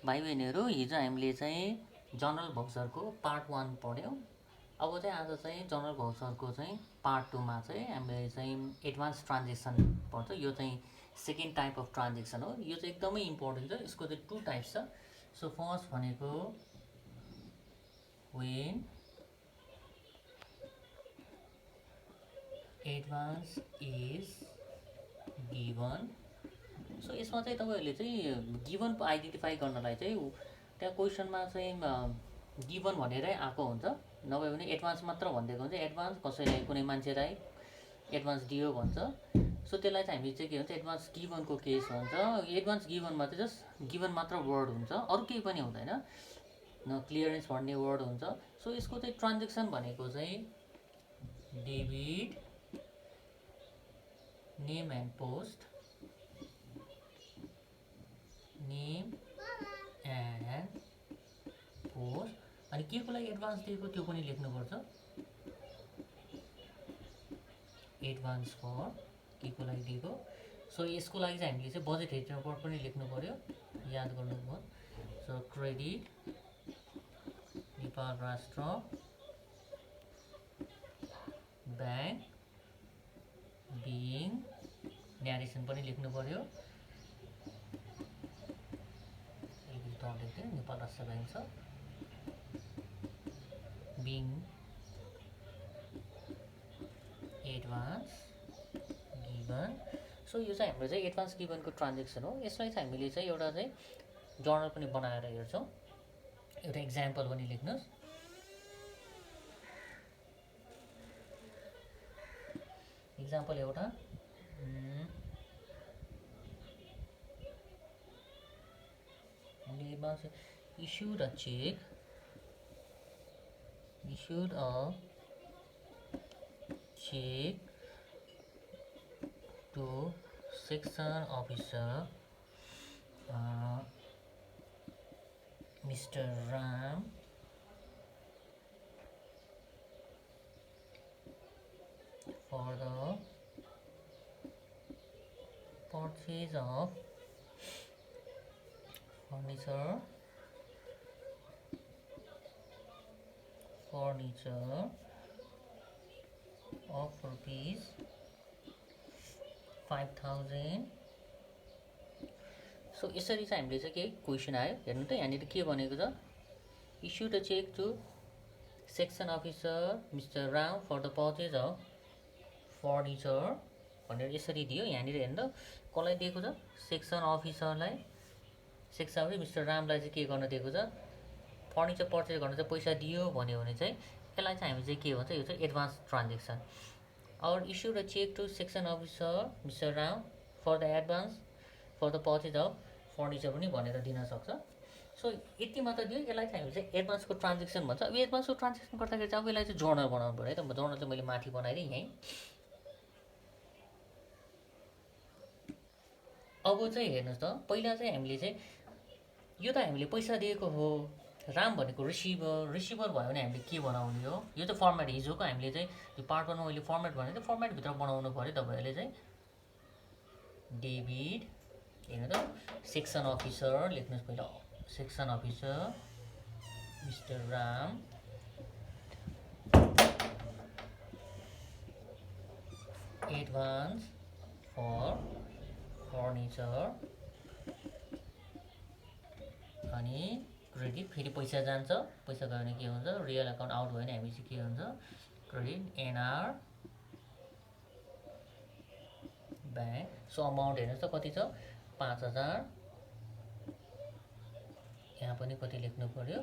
भाइ बहिनीहरू हिजो हामीले चाहिँ जनरल भाउचरको पार्ट 1 पढ्यौँ। अब चाहिँ आज चाहिँ जनरल भाउचरको चाहिँ पार्ट 2 मा चाहिँ हामीले चाहिँ एडभान्स ट्रान्जेक्सन पढ्छ। यो चाहिँ सेकेन्ड टाइप अफ ट्रान्जेक्सन हो। यो चाहिँ एकदमै इम्पोर्टेन्ट छ। यसको चाहिँ 2 टाइप्स छ। सो फर्स्ट भनेको when advance is given. So यसमा चाहिँ तपाईहरुले चाहिँ गिभन आइडेन्टिफाई गर्नलाई चाहिँ त्यहाँ क्वेसनमा चाहिँ गिभन भनेरै आएको हुन्छ, नभए भने एडभान्स मात्र भनिदिएको हुन्छ। एडभान्स कसैलाई कुनै मान्छेलाई एडभान्स दियो भन्छ। सो त्यसलाई चाहिँ हामी चाहिँ के भन्छ, एडभान्स गिभनको केस भन्छ। एडभान्स गिभनमा चाहिँ जस्ट गिभन मात्र वर्ड हुन्छ, अरू केही पनि हुँदैन, न क्लियरेन्स भन्ने वर्ड हुन्छ। सो यसको चाहिँ ट्रान्जेक्सन भनेको चाहिँ debit name and post, name and post, अनि के को लागि एडभान्स दिएको त्यो पनि लेख्नुपर्छ। एडभान्स फर के को लागि दिएको। सो यसको लागि चाहिँ हामीले चाहिँ बजेट हेड नम्बर पनि लेख्नु पर्यो, याद गर्नुभयो। सो क्रेडिट नेपाल राष्ट्र ब्याङ्क बिङ, न्यारेसन पनि लेख्नु पर्यो। नेपाल राष्ट्र ब्याङ्क छ, बिङ एडभान्स गिभन। सो यो चाहिँ हाम्रो चाहिँ एडभान्स गिभनको ट्रान्जेक्सन हो। यसलाई चाहिँ हामीले चाहिँ एउटा चाहिँ जर्नल पनि बनाएर हेर्छौँ। एउटा इक्जाम्पल पनि लेख्नुहोस्। इक्जाम्पल एउटा issued a check, issued a check to section officer Mr. Ram for the purchase of furniture of rupees 5,000। So यसरी चाहिँ हामीले चाहिँ के क्वेसन आयो हेर्नु त। यहाँनिर के भनेको छ, issued a cheque to section officer mister Ram for the purchase of furniture भनेर यसरी दियो। यहाँनिर हेर्नु त कसलाई दिएको छ, सेक्सन अफिसरलाई। सेक्सन अफिसर मिस्टर रामलाई चाहिँ के गर्न दिएको छ, फर्निचर पर्चेज गर्न चाहिँ पैसा दियो भन्यो भने चाहिँ यसलाई चाहिँ हामी चाहिँ के भन्छ, यो चाहिँ एडभान्स ट्रान्जेक्सन। और issued a cheque to section officer mister Ram for the advance for the purchase of furniture पनि भनेर दिन सक्छ। सो यति मात्र दियो, यसलाई चाहिँ हामी चाहिँ एडभान्सको ट्रान्जेक्सन भन्छ। अब एडभान्सको ट्रान्जेक्सन गर्दाखेरि चाहिँ अब यसलाई चाहिँ जर्नल बनाउनु पऱ्यो है त। जर्नल चाहिँ मैले माथि बनाइदिएँ यहीँ। अब चाहिँ हेर्नुहोस् त, पहिला चाहिँ हामीले चाहिँ यो त हामीले पैसा दिएको हो, राम भनेको रिसिभर, रिसिभर भयो भने हामीले के बनाउने हो, यो चाहिँ फर्मेट हिजोको हामीले चाहिँ यो पार्ट 1 मा मैले फर्मेट भनेको थिएँ, फर्मेटभित्र बनाउनु पऱ्यो तपाईँहरूले चाहिँ। डेबिट हेर्नु त, सेक्सन अफिसर लेख्नुहोस् पहिला, section officer mister Ram advance for furniture, अनि क्रेडिट फेरि पैसा जान्छ, पैसा गयो भने के हुन्छ, रियल अकाउन्ट आउट भयो भने हामी चाहिँ के हुन्छ, क्रेडिट एनआर ब्याङ्क। सो अमाउन्ट हेर्नुहोस् त कति छ, 5,000। यहाँ पनि कति लेख्नु पर्यो,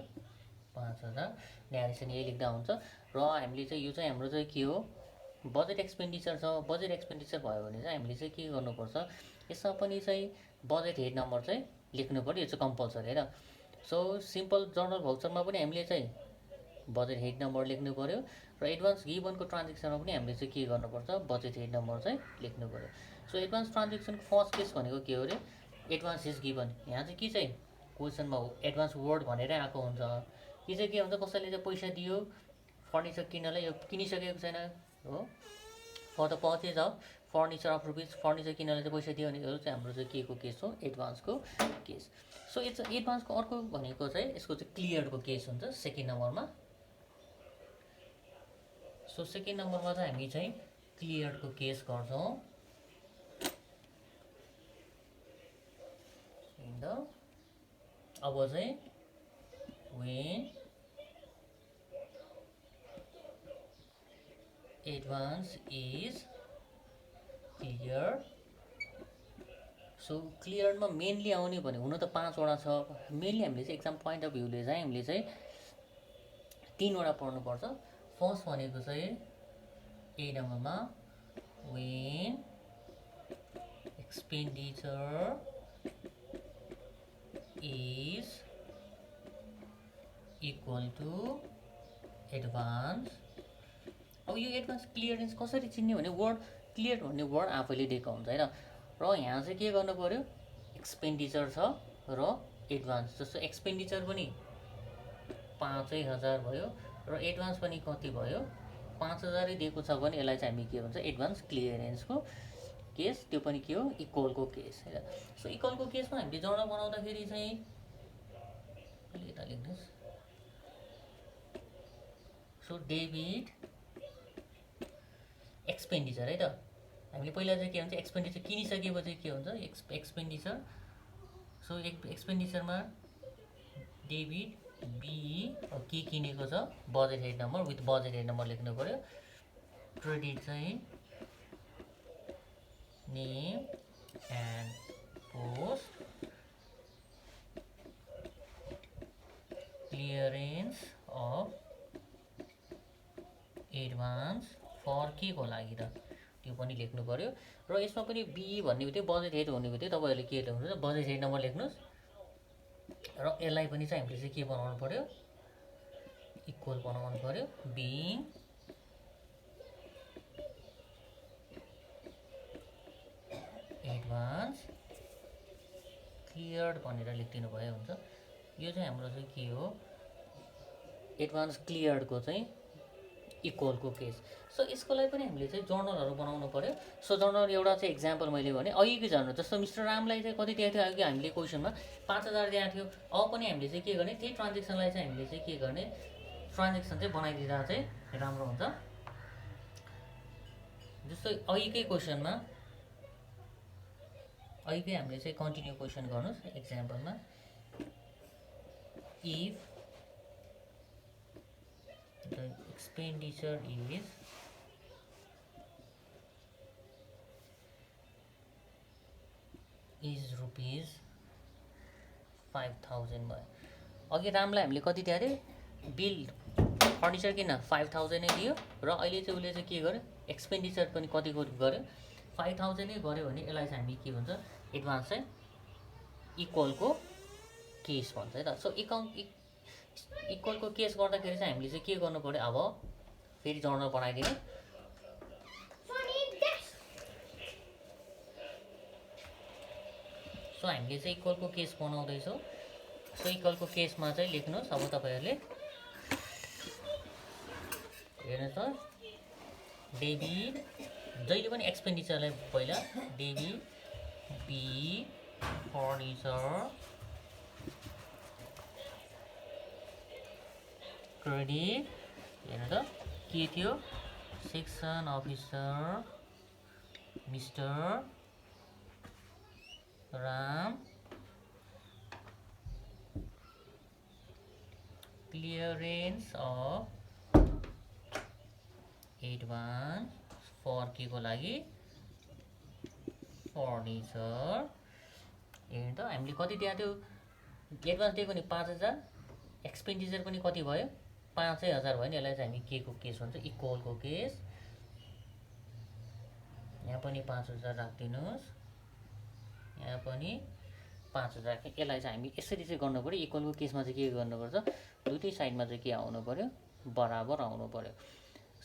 5,000। न्यारेसन यही लेख्दा हुन्छ। र हामीले चाहिँ यो चाहिँ हाम्रो चाहिँ के हो, बजेट एक्सपेन्डिचर छ। बजेट एक्सपेन्डिचर भयो भने चाहिँ हामीले चाहिँ के गर्नुपर्छ, यसमा पनि चाहिँ बजेट हेड नम्बर चाहिँ लेख्नु पर्यो, यो चाहिँ कम्पलसरी है। सो सिम्पल जर्नल भाउचरमा पनि हामीले चाहिँ बजेट हेड नम्बर लेख्नु पर्यो, र एडभान्स गिभनको ट्रान्जेक्सनमा पनि हामीले चाहिँ के गर्नुपर्छ, बजेट हेड नम्बर चाहिँ लेख्नु पर्यो। सो एडभान्स ट्रान्जेक्सनको फर्स्ट केस भनेको के हो अरे, एडभान्स इज गिभन। यहाँ चाहिँ के चाहिँ क्वेसनमा एडभान्स वर्ड भनेरै आएको हुन्छ। कि चाहिँ के हुन्छ, कसैले चाहिँ पैसा दियो फर्निचर किन्नलाई, यो किनिसकेको छैन हो, for the purchase of furniture of rupees furniture किन्नलाई चाहिँ पैसा दियो भनेको चाहिँ हाम्रो चाहिँ के को केस हो एडभान्सको केस सो यो चाहिँ एडभान्सको अर्को भनेको चाहिँ यसको चाहिँ क्लियरको केस हुन्छ सेकेन्ड नम्बरमा सो सेकेन्ड नम्बरमा चाहिँ हामी चाहिँ क्लियरको केस गर्छौँ अब चाहिँ when advance is clear so क्लियरमा मेनली आउने भने हुन त 5 वटा छ मेनली हामीले चाहिँ एक्जाम पोइन्ट अफ भ्यूले चाहिँ हामीले चाहिँ 3 वटा पढ्नु पर्छ फर्स्ट भनेको चाहिँ ए नम्बरमा when expenditure is equal to advance अब यो एडभान्स क्लियरेन्स कसरी चिन्ने भने वर्ड क्लियर भन्ने वर्ड आफैले दिएको हुन्छ हैन र यहाँ चाहिँ के गर्नु पर्यो एक्सपेन्डिचर छ र एडभान्स जस्तो एक्सपेन्डिचर पनि 5000 भयो र एडभान्स पनि कति भयो 5000 दिएको छ भने यसलाई चाहिँ हामी के भन्छ एडभान्स क्लियरेन्सको केस त्यो पनि के हो इक्वलको केस हैन सो इक्वलको केसमा हामीले जर्नल बनाउँदाखेरि चाहिँ यता लेख्नुस् सो डेबिट एक्सपेन्डिचर है त हामीले पहिला चाहिँ के भन्छ एक्सपेन्डिचर किनिसकेपछि के हुन्छ एक्सपेन्डिचर सो एक्सपेन्डिचरमा डेबिट बी के किनेको छ budget head number with budget head number लेख्नु पर्यो क्रेडिट चाहिँ name and post clearance of advance for के को लागि त त्यो पनि लेख्नु पर्यो र यसमा पनि बी भन्ने बित्तिकै बजेट हेड हुने बित्तिकै तपाईहरुले के लेख्नुहुन्छ बजेट हेड नम्बर लेख्नुस् र यसलाई पनि चाहिँ हामीले चाहिँ के बनाउनु पर्यो इक्वल बनाउनु पर्यो बीइङ एडभान्स क्लियर्ड भनेर लेखिदिनु भयो हुन्छ यो चाहिँ हाम्रो चाहिँ के हो एडभान्स क्लियर्डको चाहिँ इक्वलको केस सो यसको लागि पनि हामीले चाहिँ जर्नलहरु बनाउनु पर्यो सो जर्नल एउटा चाहिँ एक्जाम्पल मैले भने अघिकै जर्नल जस्तो मिस्टर रामलाई चाहिँ कति दिएको थियो अघि हामीले क्वेशनमा 5000 दिएको थियो अब पनि हामीले चाहिँ के गर्ने त्यही ट्रान्ज्याक्सनलाई चाहिँ हामीले चाहिँ के गर्ने ट्रान्ज्याक्सन चाहिँ बनाइदिँदा चाहिँ राम्रो हुन्छ जस्तो अघिकै क्वेशनमा अघिकै हामीले चाहिँ कन्टिन्यू क्वेशन गर्नुस् एक्जाम्पलमा if the expenditure is rupees 5000 भयो अघि रामलाई हामीले कति दिएको थियो बिल फर्निचर किन 5000 नै दियो र अहिले चाहिँ उले चाहिँ के गर्यो एक्सपेन्डिचर पनि कति गर्यो 5000 नै गर्यो भने यसलाई चाहिँ हामी के भन्छ एडभान्स चाहिँ इक्वलको केस भन्छ है त सो इक्वलको केस गर्दाखेरि चाहिँ हामीले चाहिँ के गर्नु पर्यो अब फेरि जर्नल बनाइदिनु सो हामीले चाहिँ इक्वलको केस बनाउँदै छौं सो इक्वलको केसमा चाहिँ लेख्नुस् अब तपाईहरुले हेर्नुस् त डेबिट जहिले पनि एक्सपेन्डिचरलाई पहिला डेबिट बी फर्निचर क्रेडिट हेर्नु त के थियो section officer mister Ram clearance of advance for के को लागि फर्निचर हेर्नु त हामीले कति दिएको थियो एडभान्स दिएको नि 5000 एक्सपेन्डिचर पनि कति भयो 5000 भयो नि यसलाई चाहिँ हामी के को केस भन्छ इक्वलको केस यहाँ पनि 5000 राख्दिनुस् यहाँ पनि 5000 यसलाई चाहिँ हामी यसरी चाहिँ गर्नु पर्यो इक्वलको केसमा चाहिँ के गर्नुपर्छ दुईटै साइडमा चाहिँ के आउनु पर्यो बराबर आउनु पर्यो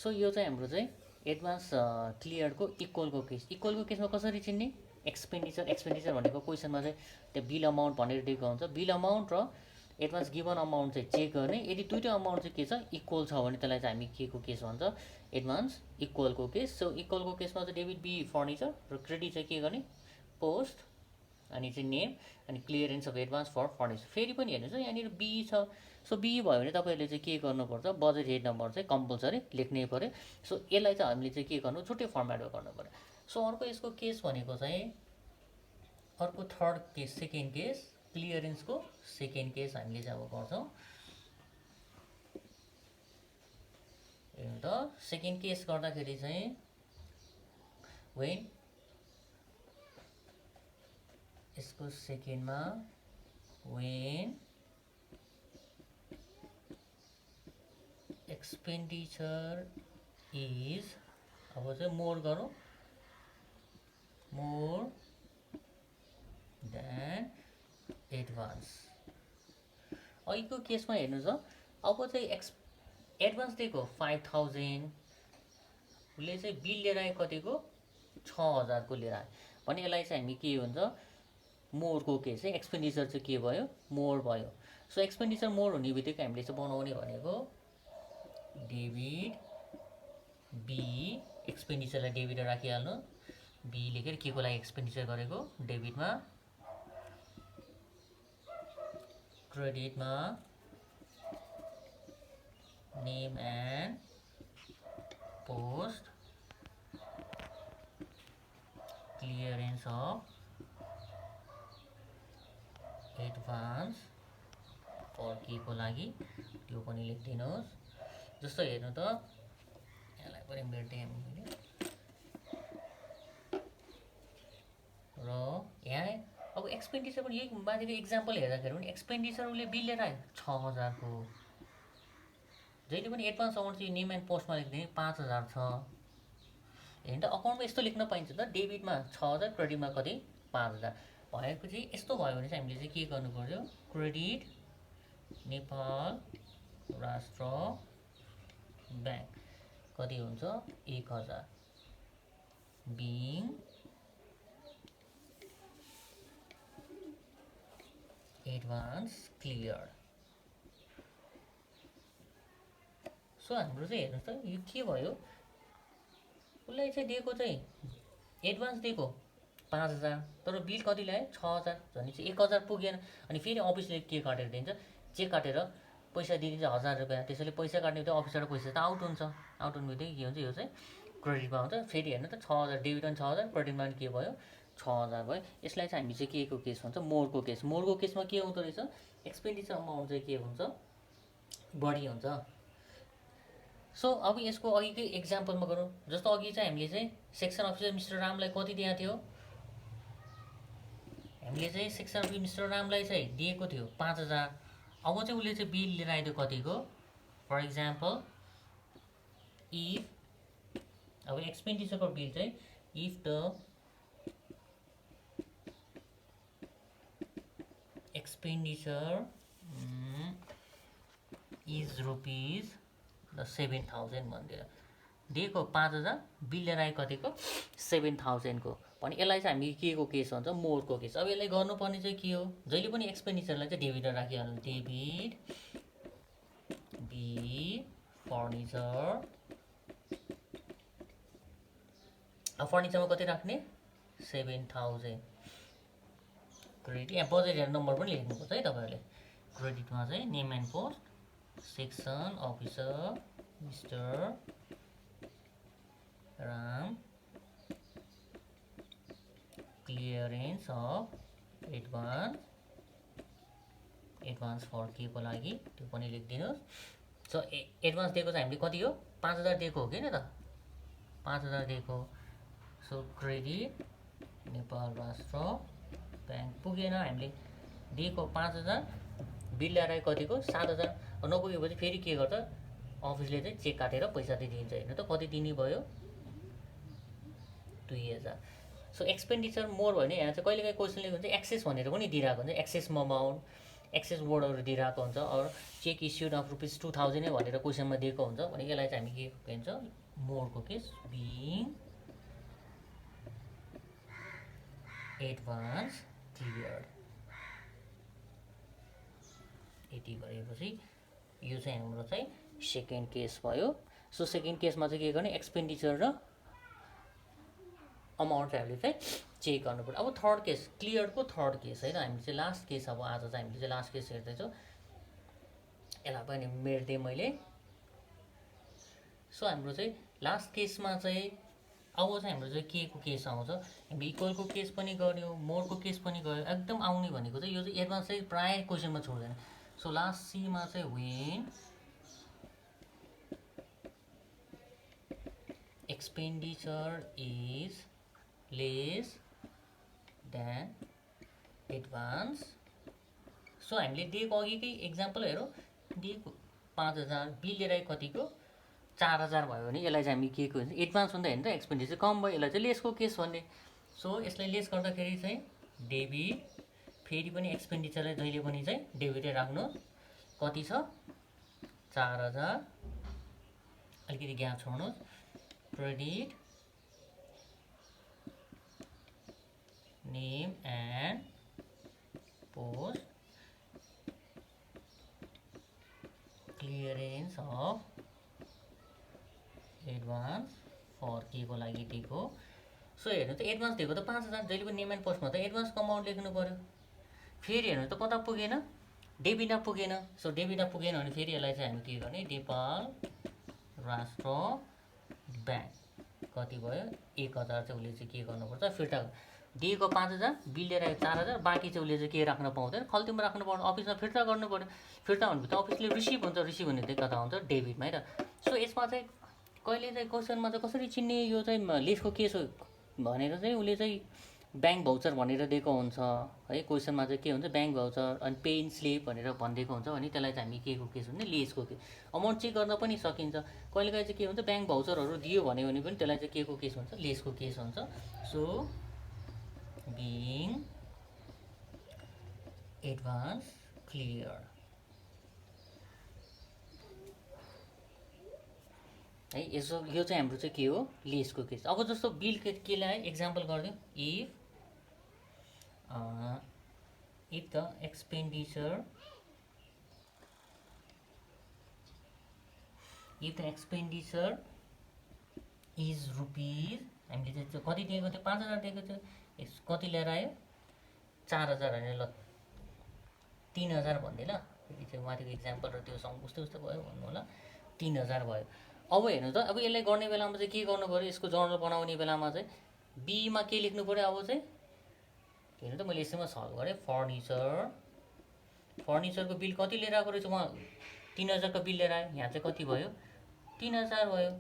सो यो चाहिँ हाम्रो चाहिँ एडभान्स क्लियरको इक्वलको केसमा कसरी चिन्ने एक्सपेन्डिचर भनेको क्वेशनमा चाहिँ त्यो बिल अमाउन्ट भनेर दिएको हुन्छ बिल अमाउन्ट र एडभान्स गिभन अमाउन्ट चाहिँ चेक गर्ने। यदि दुईवटा अमाउन्ट चाहिँ के छ इक्वल छ भने त्यसलाई चाहिँ हामी के को केस भन्छ एडभान्स इक्वलको केस। सो इक्वलको केसमा चाहिँ डेबिट बी फर्निचर र क्रेडिट चाहिँ के गर्ने पोस्ट अनि चाहिँ नेम अनि clearance of advance for furniture. फेरि पनि हेर्नुहोस् यहाँनिर बी छ। सो बी भयो भने तपाईँहरूले चाहिँ के गर्नुपर्छ बजेट हेड नम्बर चाहिँ कम्पलसरी लेख्नै पऱ्यो। सो यसलाई चाहिँ हामीले चाहिँ के गर्नु छुट्टै फर्मेटमा गर्नु पऱ्यो। सो अर्को यसको केस भनेको चाहिँ अर्को थर्ड केस सेकेन्ड केस क्लियरेन्सको सेकेन्ड केस हामीले चाहिँ अब गर्छौँ। त सेकेन्ड केस गर्दाखेरि चाहिँ वेन यसको सेकेन्डमा वेन एक्सपेन्डिचर इज अब चाहिँ मोर गरौँ मोर देन एडभान्स। अघिको केसमा हेर्नुहोस् अब चाहिँ एडभान्स दिएको 5000 उसले चाहिँ बिल लिएर आयो कतिको 6000 को लिएर आयो भने यसलाई चाहिँ हामी के हुन्छ मोरको केस चाहिँ एक्सपेन्डिचर चाहिँ के भयो मोर भयो। सो एक्सपेन्डिचर मोर हुने बित्तिकै हामीले चाहिँ बनाउने भनेको डेबिट बी एक्सपेन्डिचरलाई डेबिटमा राखिहाल्नु बी लेखेर के को लागि एक्सपेन्डिचर गरेको डेबिटमा क्रेडिटमा name and post clearance of advance for के को लागि त्यो पनि लेखिदिनुहोस्। जस्तो हेर्नु त यसलाई पनि मेट्दै हामीले र यहाँ अब एक्सपेन्डिचर पनि यही माथिको इक्जाम्पल हेर्दाखेरि पनि एक्सपेन्डिचर उसले बिल लिएर आयो 6000 को। जहिले पनि एडभान्स अमाउन्ट चाहिँ नेम एन्ड पोस्टमा लेख्दिने 5000 छ हेर्नु त अकाउन्टमा यस्तो लेख्न पाइन्छ त डेबिटमा 6000 क्रेडिटमा कति 5000 भएपछि यस्तो भयो भने चाहिँ हामीले चाहिँ के गर्नु पर्यो क्रेडिट नेपाल राष्ट्र ब्याङ्क कति हुन्छ 1000 बिङ एडभान्स क्लियर। सो हाम्रो चाहिँ हेर्नुहोस् त यो के भयो उसलाई चाहिँ दिएको चाहिँ एडभान्स दिएको 5000 तर बिल कति ल्यायो 6000 भने चाहिँ 1000 पुगेन। अनि फेरि अफिसले के काटेर दिन्छ चेक काटेर पैसा दिइदिन्छ 1000 रुपियाँ। त्यसैले पैसा काट्ने बित्तिकै अफिसबाट पैसा त आउट हुन्छ आउट हुने बित्तिकै के हुन्छ यो चाहिँ क्रेडिटमा आउँछ। फेरि हेर्नु त 6000 डेबिट पनि 6000 क्रेडिटमा पनि के भयो 6000 भयो। यसलाई चाहिँ हामी चाहिँ के को केस भन्छ मोरको केस। मोरको केसमा के हुँदो रहेछ एक्सपेन्डिचर अमाउन्ट चाहिँ के हुन्छ बढी हुन्छ। सो अब यसको अघिकै एक्जाम्पलमा गरौँ। जस्तो अघि चाहिँ हामीले चाहिँ सेक्सन अफिसर मिस्टर रामलाई कति दिएको थियो हामीले चाहिँ सेक्सन अफिसर मिस्टर रामलाई चाहिँ दिएको थियो 5000। अब चाहिँ उसले चाहिँ बिल लिएर आइदियो कतिको फर इक्जाम्पल इफ अब एक्सपेन्डिचरको बिल चाहिँ if the expenditure is rupees 7000 भनिदिएर दिएको 5000 बिल लिएर आयो कतिको 7000 को भने यसलाई चाहिँ हामी के को केस भन्छ मोरको केस। अब यसलाई गर्नुपर्ने चाहिँ के हो जहिले पनि एक्सपेन्डिचरलाई चाहिँ डेबिटमा राखिहाल्नु डेबिट बी फर्निचर। अब फर्निचरमा कति राख्ने 7000 क्रेडिट यहाँ बजेट नम्बर पनि लेख्नुपर्छ है तपाईँहरूले। क्रेडिटमा चाहिँ name and post section officer mister Ram clearance of advance for के को लागि त्यो पनि लेखिदिनुहोस्। सो एडभान्स दिएको चाहिँ हामीले कति हो 5000 दिएको हो किन त 5000 दिएको। सो क्रेडिट नेपाल राष्ट्र ब्याङ्क पुगेन हामीले दिएको 5000 बिल ल्याएर आयो कतिको 7000 नपुगेपछि फेरि के गर्छ अफिसले चाहिँ चेक काटेर पैसा दिइदिन्छ। हेर्नु त कति दिने भयो 2000। सो एक्सपेन्डिचर मोर भयो भने यहाँ चाहिँ कहिलेकाहीँ क्वेसनले हुन्छ एक्सेस भनेर पनि दिइरहेको हुन्छ एक्सेस अमाउन्ट एक्सेस वर्डहरू दिइरहेको हुन्छ अरू चेक इस्युड अफ रुपिस 2000 नै भनेर क्वेसनमा दिएको हुन्छ भने यसलाई चाहिँ हामी के भन्छ मोरको केस बिङ एडभान्स क्लियर। यति गरेपछि यो चाहिँ हाम्रो चाहिँ सेकेन्ड केस भयो। सो सेकेन्ड केसमा चाहिँ के गर्ने, एक्सपेन्डिचर र अमाउन्ट हामीले चाहिँ चेक गर्नु पर्यो। अब थर्ड केस, क्लियरको थर्ड केस होइन, हामीले चाहिँ लास्ट केस, अब आज चाहिँ हामीले चाहिँ लास्ट केस हेर्दैछौँ। यसलाई पनि मेट्दिएँ मैले। सो हाम्रो चाहिँ लास्ट केसमा चाहिँ अब चाहिँ हाम्रो चाहिँ के को केस आउँछ, हामी इक्वलको केस पनि गऱ्यौँ, मोरको केस पनि गऱ्यौँ। एकदम आउने भनेको चाहिँ यो चाहिँ एडभान्स चाहिँ प्रायः क्वेसनमा छोड्दैन। सो लास्ट सीमा चाहिँ when expenditure is less than advance. So हामीले दिएको अघिकै एक्जाम्पल हेरौँ, दिएको 5000 बिल लिएर कतिको 4000 भयो भने यसलाई चाहिँ हामी के को हुन्छ, एडभान्स हुँदा होइन त, एक्सपेन्डिचर कम भयो, यसलाई चाहिँ लेसको केस भन्ने। सो यसलाई लेस गर्दाखेरि चाहिँ डेबिट, फेरि पनि एक्सपेन्डिचरलाई जहिले पनि चाहिँ डेबिटै राख्नु। कति छ 4000, अलिकति ग्याप छोड्नु, credit name and post clearance of advance for के को लागि दिएको। सो हेर्नु त एडभान्स दिएको त 5000, जहिले पनि नेम एन्ड पोस्टमा त एडभान्सको अमाउन्ट लेख्नु पऱ्यो। फेरि हेर्नु त कता पुगेन, डेबिटमा पुगेन। सो डेबिटमा पुगेन भने फेरि यसलाई चाहिँ हामी के गर्ने, नेपाल राष्ट्र ब्याङ्क कति भयो 1000 चाहिँ उसले चाहिँ के गर्नुपर्छ, फिर्ता दिएको 5000, बिल लिएर 4000, बाँकी चाहिँ उसले चाहिँ के राख्न पाउँदैन, खल्तीमा राख्नु पर्यो, अफिसमा फिर्ता गर्नु पर्यो। फिर्ता भनेपछि त अफिसले रिसिभ हुन्छ, रिसिभ हुने चाहिँ कता हुन्छ, डेबिटमा है त। सो यसमा चाहिँ कहिले चाहिँ क्वेसनमा चाहिँ कसरी चिन्ने यो चाहिँ लेसको केस हो भनेर चाहिँ उसले चाहिँ ब्याङ्क भाउचर भनेर दिएको हुन्छ है। क्वेसनमा चाहिँ के हुन्छ, ब्याङ्क भाउचर अनि पे इन स्लिप भनेर भनिदिएको हुन्छ भने त्यसलाई चाहिँ हामी के को केस हुन्छ, लेसको केस। अमाउन्ट चेक गर्न पनि सकिन्छ। कहिलेकाहीँ चाहिँ के हुन्छ, ब्याङ्क भाउचरहरू दियो भन्यो भने पनि त्यसलाई चाहिँ के को केस हुन्छ, लेसको केस हुन्छ। सो बिङ एडभान्स क्लियर है। यसो यो चाहिँ हाम्रो चाहिँ के हो, लेसको केस। अब जस्तो बिल के ल्यायो, एक्जाम्पल गरिदिउँ, if the expenditure is rupees, हामीले चाहिँ कति दिएको थियो, 5000 दिएको थियो, यस कति लिएर आयो 4000 होइन, ल 3000 भन्दै, ल फेरि चाहिँ माथिको एक्जाम्पल र त्यो उस्तै उस्तै भयो भन्नु होला, 3000 भयो। अब हेर्नु त, अब यसलाई गर्ने बेलामा चाहिँ के गर्नु पऱ्यो, यसको जर्नल बनाउने बेलामा चाहिँ बीमा के लेख्नु पऱ्यो, अब चाहिँ हेर्नु त मैले यसैमा सल्भ गरेँ। फर्निचरको बिल कति लिएर आएको रहेछ, उहाँ 3000 को बिल लिएर आयो, यहाँ चाहिँ कति भयो 3000 भयो।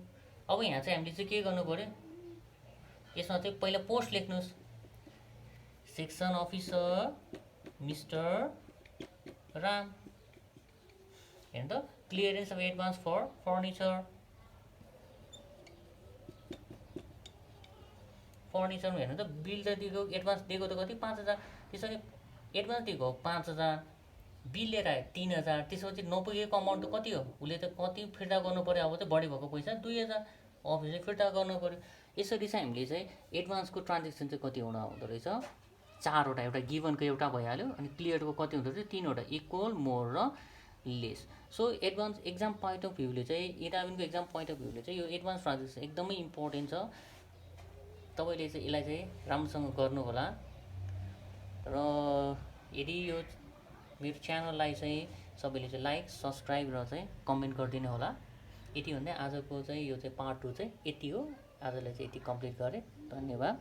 अब यहाँ चाहिँ हामीले चाहिँ के गर्नु पऱ्यो, यसमा चाहिँ पहिला पोस्ट लेख्नुहोस्, सेक्सन अफिसर मिस्टर राम, हेर्नु त, क्लियरेन्स अफ एडभान्स फर फर्निचरमा हेर्नु त, बिल त दिएको, एडभान्स दिएको त कति 5000, त्यसरी एडभान्स दिएको 5000, बिल लिएर आयो 3000, त्यसपछि नपुगेको अमाउन्ट त कति हो, उसले त कति फिर्ता गर्नु पऱ्यो, अब चाहिँ बढी भएको पैसा 2000, अफिसले फिर्ता गर्नु पऱ्यो। यसरी चाहिँ हामीले चाहिँ एडभान्सको ट्रान्जेक्सन चाहिँ कतिवटा हुँदो रहेछ, 4वटा, एउटा गिभनको एउटा भइहाल्यो, अनि क्लियरको कति हुँदो रहेछ 3वटा, इक्वल, मोर र less. So advance exam point of भ्यूले चाहिँ, इडाबिनको एक्जाम पोइन्ट अफ भ्यूले चाहिँ यो एडभान्स ट्रान्जेक्सन एकदमै इम्पोर्टेन्ट छ। तपाईँले चाहिँ यसलाई चाहिँ राम्रोसँग गर्नु होला। र यदि यो मेरो च्यानललाई चाहिँ सबैले चाहिँ लाइक, सब्सक्राइब र चाहिँ कमेन्ट गरिदिनु होला। यति भन्दै आजको चाहिँ यो चाहिँ पार्ट 2 चाहिँ यति हो, आजलाई चाहिँ यति कम्प्लिट गरेँ। धन्यवाद।